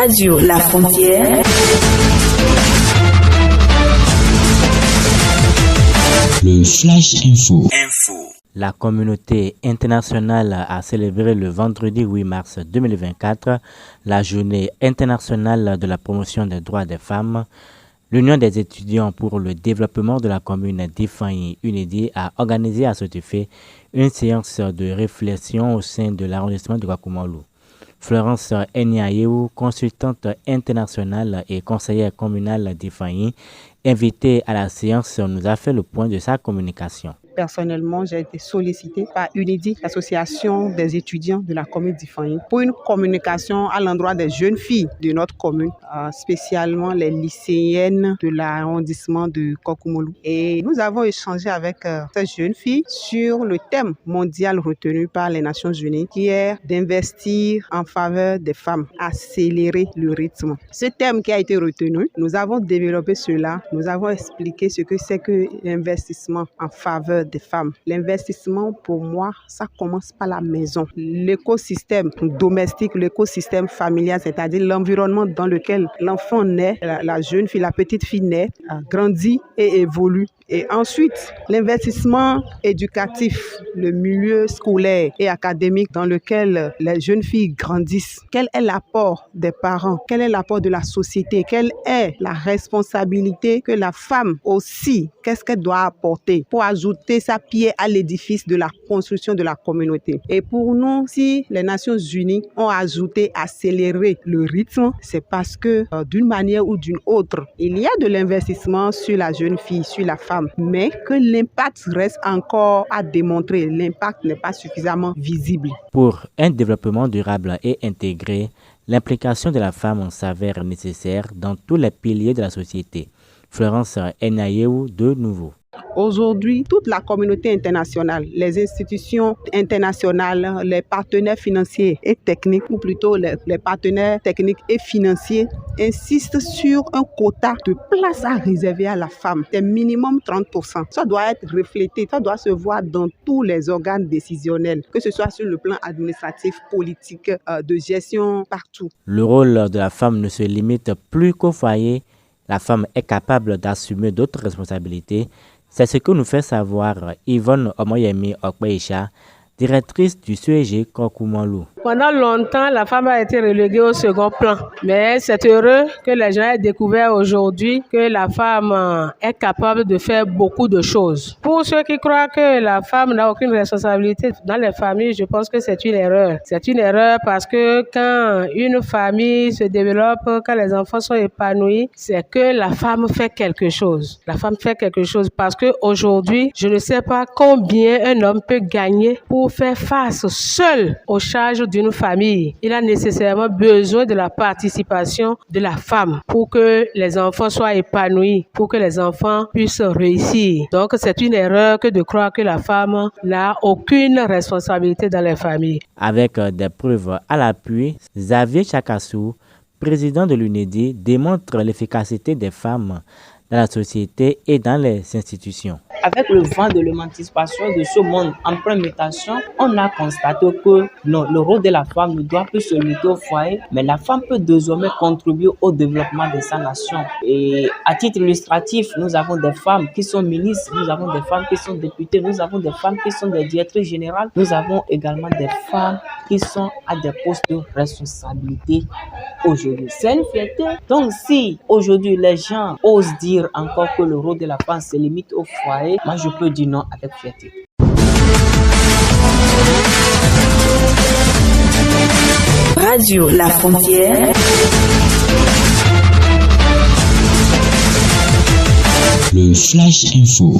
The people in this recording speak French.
Radio La Frontière. Le Flash Info. La communauté internationale a célébré le vendredi 8 mars 2024 la journée internationale de la promotion des droits des femmes. L'Union des étudiants pour le développement de la commune d'Ifeanyi Unedi a organisé à cet effet une séance de réflexion au sein de l'arrondissement de Gwakoumolu. Florence Enyayewu, consultante internationale et conseillère communale d'Ifeanyi, invitée à la séance, nous a fait le point de sa communication. Personnellement, j'ai été sollicitée par UNEDI, l'association des étudiants de la commune d'Ifeanyi, pour une communication à l'endroit des jeunes filles de notre commune, spécialement les lycéennes de l'arrondissement de Gwakoumolu. Et nous avons échangé avec ces jeunes filles sur le thème mondial retenu par les Nations Unies, qui est d'investir en faveur des femmes, accélérer le rythme. Ce thème qui a été retenu, nous avons développé cela, nous avons expliqué ce que c'est que l'investissement en faveur des femmes. L'investissement, pour moi, ça commence par la maison. L'écosystème domestique, l'écosystème familial, c'est-à-dire l'environnement dans lequel l'enfant naît, la jeune fille, la petite fille naît, grandit et évolue. Et ensuite, l'investissement éducatif, le milieu scolaire et académique dans lequel les jeunes filles grandissent. Quel est l'apport des parents? Quel est l'apport de la société? Quelle est la responsabilité que la femme aussi, qu'est-ce qu'elle doit apporter pour ajouter sa pierre à l'édifice de la construction de la communauté? Et pour nous, si les Nations Unies ont ajouté accélérer le rythme, c'est parce que d'une manière ou d'une autre, il y a de l'investissement sur la jeune fille, sur la femme, mais que l'impact reste encore à démontrer. L'impact n'est pas suffisamment visible. Pour un développement durable et intégré, l'implication de la femme s'avère nécessaire dans tous les piliers de la société. Florence Enyayewu de nouveau. Aujourd'hui, toute la communauté internationale, les institutions internationales, les partenaires financiers et techniques, ou plutôt les partenaires techniques et financiers, insistent sur un quota de place à réserver à la femme. C'est minimum 30%. Ça doit être reflété, ça doit se voir dans tous les organes décisionnels, que ce soit sur le plan administratif, politique, de gestion, partout. Le rôle de la femme ne se limite plus qu'au foyer. La femme est capable d'assumer d'autres responsabilités. C'est ce que nous fait savoir Yvonne Omoyemi Okpeisha, directrice du CEG Gwakoumolu. Pendant longtemps, la femme a été reléguée au second plan. Mais c'est heureux que les gens aient découvert aujourd'hui que la femme est capable de faire beaucoup de choses. Pour ceux qui croient que la femme n'a aucune responsabilité dans les familles, je pense que c'est une erreur. C'est une erreur parce que quand une famille se développe, quand les enfants sont épanouis, c'est que la femme fait quelque chose. La femme fait quelque chose parce qu'aujourd'hui, je ne sais pas combien un homme peut gagner pour faire face seul aux charges d'une famille. Il a nécessairement besoin de la participation de la femme pour que les enfants soient épanouis, pour que les enfants puissent réussir. Donc c'est une erreur que de croire que la femme n'a aucune responsabilité dans les familles. Avec des preuves à l'appui, Xavier Chakassou, président de l'UNEDI, démontre l'efficacité des femmes dans la société et dans les institutions. Avec le vent de l'émancipation de ce monde en pleine mutation, on a constaté que non, le rôle de la femme ne doit plus se limiter au foyer, mais la femme peut désormais contribuer au développement de sa nation. Et à titre illustratif, nous avons des femmes qui sont ministres, nous avons des femmes qui sont députées, nous avons des femmes qui sont des directrices générales, nous avons également des femmes qui sont à des postes de responsabilité aujourd'hui. C'est une fierté. Donc si aujourd'hui les gens osent dire encore que le rôle de la femme se limite au foyer, moi je peux dire non avec fierté. Radio La Frontière. Le Flash Info.